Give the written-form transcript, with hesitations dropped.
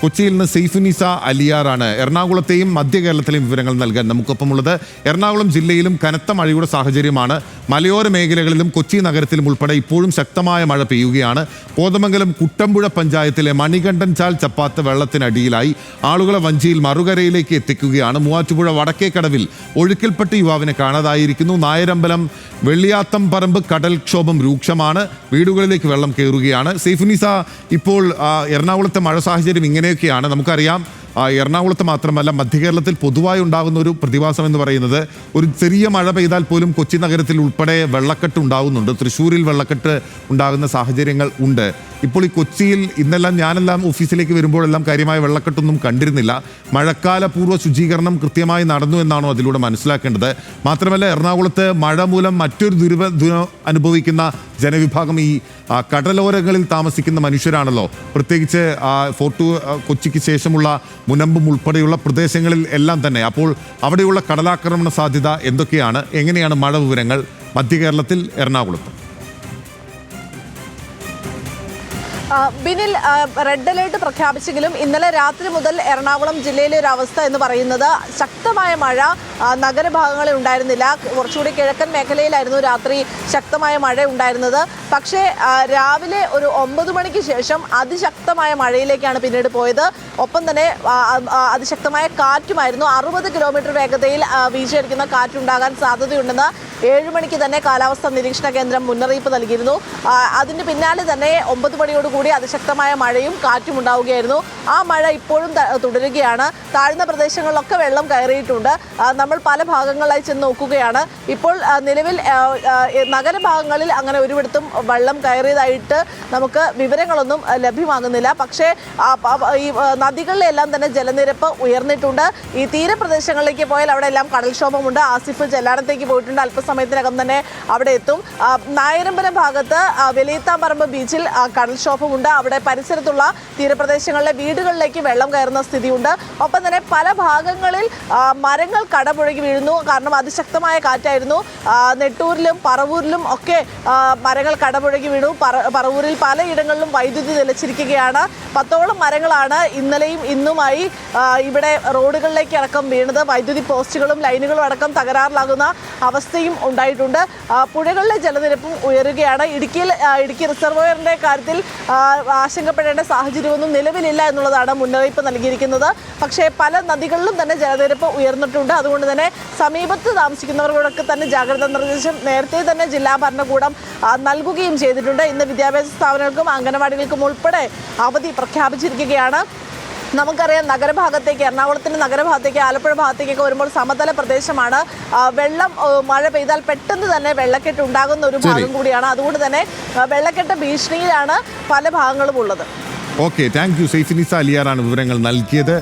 കൊച്ചിയിൽ നിന്ന് സെയ്ഫുനിസ അലിയാറാണ് എറണാകുളത്തെയും മധ്യ കേരളത്തിലെയും വിവരങ്ങൾ നൽകാൻ നമുക്കൊപ്പമുള്ളത്. എറണാകുളം ജില്ലയിലും കനത്ത മഴയുടെ സാഹചര്യമാണ്. മലയോര മേഖലകളിലും കൊച്ചി നഗരത്തിലും ഉൾപ്പെടെ ഇപ്പോഴും ശക്തമായ മഴ പെയ്യുകയാണ്. കോതമംഗലം കുട്ടമ്പുഴ പഞ്ചായത്തിലെ മണികണ്ഠൻ ചാൽ ചപ്പാത്ത് വെള്ളത്തിനടിയിലായി. ആളുകളെ വഞ്ചിയിൽ മറുകരയിലേക്ക് എത്തിക്കുകയാണ്. മൂവാറ്റുപുഴ വടക്കേക്കടവിൽ ഒഴുക്കിൽപ്പെട്ട് യുവാവിനെ കാണാതായിരിക്കുന്നു. നായരമ്പലം വെള്ളിയാത്തം പറമ്പ് കടൽക്ഷോഭം രൂക്ഷമാണ്. വീടുകളിലേക്ക് വെള്ളം കയറുകയാണ്. സെയ്ഫുനിസ, ഇപ്പോൾ എറണാകുളത്തെ മഴ സാഹചര്യം ഇങ്ങനെയൊക്കെയാണ്. നമുക്കറിയാം, എറണാകുളത്ത് മാത്രമല്ല മധ്യ കേരളത്തിൽ പൊതുവായി ഉണ്ടാകുന്ന ഒരു പ്രതിഭാസം എന്ന് പറയുന്നത്, ഒരു ചെറിയ മഴ പെയ്താൽ പോലും കൊച്ചി നഗരത്തിൽ ഉൾപ്പെടെ വെള്ളക്കെട്ട് ഉണ്ടാകുന്നുണ്ട്. തൃശ്ശൂരിൽ വെള്ളക്കെട്ട് ഉണ്ടാകുന്ന സാഹചര്യങ്ങൾ ഉണ്ട്. ഇപ്പോൾ ഈ കൊച്ചിയിൽ ഇന്നെല്ലാം ഞാനെല്ലാം ഓഫീസിലേക്ക് വരുമ്പോഴെല്ലാം കാര്യമായ വെള്ളക്കെട്ടൊന്നും കണ്ടിരുന്നില്ല. മഴക്കാല പൂർവ്വ ശുചീകരണം കൃത്യമായി നടന്നു എന്നാണോ അതിലൂടെ മനസ്സിലാക്കേണ്ടത്? മാത്രമല്ല, എറണാകുളത്ത് മഴ മൂലം മറ്റൊരു ദുരിതം അനുഭവിക്കുന്ന ജനവിഭാഗം ഈ കടലോരങ്ങളിൽ താമസിക്കുന്ന മനുഷ്യരാണല്ലോ. പ്രത്യേകിച്ച് ഫോർട്ട് കൊച്ചിക്ക് ശേഷമുള്ള മുനമ്പും ഉൾപ്പെടെയുള്ള പ്രദേശങ്ങളിൽ എല്ലാം തന്നെ. അപ്പോൾ അവിടെയുള്ള കടലാക്രമണ സാധ്യത എന്തൊക്കെയാണ്? എങ്ങനെയാണ് മഴ വിവരങ്ങൾ മധ്യ കേരളത്തിൽ, എറണാകുളത്ത്? ബിനിൽ, റെഡ് അലേർട്ട് പ്രഖ്യാപിച്ചെങ്കിലും ഇന്നലെ രാത്രി മുതൽ എറണാകുളം ജില്ലയിലെ ഒരു അവസ്ഥ എന്ന് പറയുന്നത് ശക്തമായ മഴ നഗരഭാഗങ്ങളിൽ ഉണ്ടായിരുന്നില്ല. കുറച്ചുകൂടി കിഴക്കൻ മേഖലയിലായിരുന്നു രാത്രി ശക്തമായ മഴ ഉണ്ടായിരുന്നത്. പക്ഷേ രാവിലെ ഒരു 9 മണിക്ക് ശേഷം അതിശക്തമായ മഴയിലേക്കാണ് പിന്നീട് പോയത്. ഒപ്പം തന്നെ അതിശക്തമായ കാറ്റുമായിരുന്നു. 60 കിലോമീറ്റർ വേഗതയിൽ വീശിയടിക്കുന്ന കാറ്റുണ്ടാകാൻ സാധ്യതയുണ്ടെന്ന് 7 മണിക്ക് തന്നെ കാലാവസ്ഥാ നിരീക്ഷണ കേന്ദ്രം മുന്നറിയിപ്പ് നൽകിയിരുന്നു. അതിന് പിന്നാലെ തന്നെ 9 മണിയോടുകൂടി അതിശക്തമായ മഴയും കാറ്റും ഉണ്ടാവുകയായിരുന്നു. ആ മഴ ഇപ്പോഴും തുടരുകയാണ്. താഴ്ന്ന പ്രദേശങ്ങളിലൊക്കെ വെള്ളം കയറിയിട്ടുണ്ട്. നമ്മൾ പല ഭാഗങ്ങളിലായി ചെന്ന് നോക്കുകയാണ്. ഇപ്പോൾ നിലവിൽ നഗരഭാഗങ്ങളിൽ അങ്ങനെ ഒരുവിടത്തും വെള്ളം കയറിയതായിട്ട് നമുക്ക് വിവരങ്ങളൊന്നും ലഭ്യമാകുന്നില്ല. പക്ഷേ ഈ നദികളിലെല്ലാം തന്നെ ജലനിരപ്പ് ഉയർന്നിട്ടുണ്ട്. ഈ തീരപ്രദേശങ്ങളിലേക്ക് പോയാൽ അവിടെ എല്ലാം കടൽക്ഷോഭമുണ്ട്. ആസിഫ് ചെല്ലാനത്തേക്ക് പോയിട്ടുണ്ട്. അല്പസമയത്തിനകം തന്നെ അവിടെ എത്തും. നായരമ്പലം ഭാഗത്ത് വെളിയത്താംപറമ്പ് ബീച്ചിൽ കടൽക്ഷോഭമുണ്ട്. അവിടെ പരിസരത്തുള്ള തീരപ്രദേശങ്ങളിലെ വീടുകളിലേക്ക് വെള്ളം കയറുന്ന സ്ഥിതിയുണ്ട്. ഒപ്പം തന്നെ പല ഭാഗങ്ങളിൽ മരങ്ങൾ കടപുഴകി വീഴുന്നു. കാരണം അതിശക്തമായ കാറ്റായിരുന്നു. നെട്ടൂരിലും പറവൂരിലും ഒക്കെ മരങ്ങൾ കടപുഴകി വീണു. പറവൂരിൽ പലയിടങ്ങളിലും വൈദ്യുതി നിലച്ചിരിക്കുകയാണ്. 10ഓളം മരങ്ങളാണ് ഇന്നലെയും ഇന്നുമായി ഇവിടെ റോഡുകളിലേക്ക് അടക്കം വീണത്. വൈദ്യുതി പോസ്റ്റുകളും ലൈനുകളും അടക്കം തകരാറിലാകുന്ന അവസ്ഥയും ഉണ്ടായിട്ടുണ്ട്. പുഴകളിലെ ജലനിരപ്പും ഉയരുകയാണ്. ഇടുക്കി റിസർവോയറിൻ്റെ കാര്യത്തിൽ ആശങ്കപ്പെടേണ്ട സാഹചര്യമൊന്നും നിലവിലില്ല എന്നുള്ളതാണ് മുന്നറിയിപ്പ് നൽകിയിരിക്കുന്നത്. പക്ഷേ പല നദികളിലും തന്നെ ജലനിരപ്പ് ഉയർന്നിട്ടുണ്ട്. അതുകൊണ്ട് തന്നെ സമീപത്ത് താമസിക്കുന്നവരോടൊക്കെ തന്നെ ജാഗ്രതാ നിർദ്ദേശം നേരത്തെ തന്നെ ജില്ലാ ഭരണകൂടം നൽകുകയും ചെയ്തിട്ടുണ്ട്. ഇന്ന് വിദ്യാഭ്യാസ സ്ഥാപനങ്ങൾക്കും അംഗനവാടികൾക്കും ഉൾപ്പെടെ അവധി പ്രഖ്യാപിച്ചിരിക്കുകയാണ്. നമുക്കറിയാം, നഗരഭാഗത്തേക്ക്, എറണാകുളത്തിൻ്റെ നഗരഭാഗത്തേക്ക്, ആലപ്പുഴ ഭാഗത്തേക്കൊക്കെ വരുമ്പോൾ സമതല പ്രദേശമാണ്. വെള്ളം മഴ പെയ്താൽ പെട്ടെന്ന് തന്നെ വെള്ളക്കെട്ട് ഉണ്ടാകുന്ന ഒരു ഭാഗം കൂടിയാണ്. അതുകൊണ്ട് തന്നെ വെള്ളക്കെട്ട് ഭീഷണിയിലാണ് പല ഭാഗങ്ങളും ഉള്ളത്. Okay, thank you. സെയ്ഫുനിസ അലിയാറാണ് വിവരങ്ങൾ നൽകിയത്.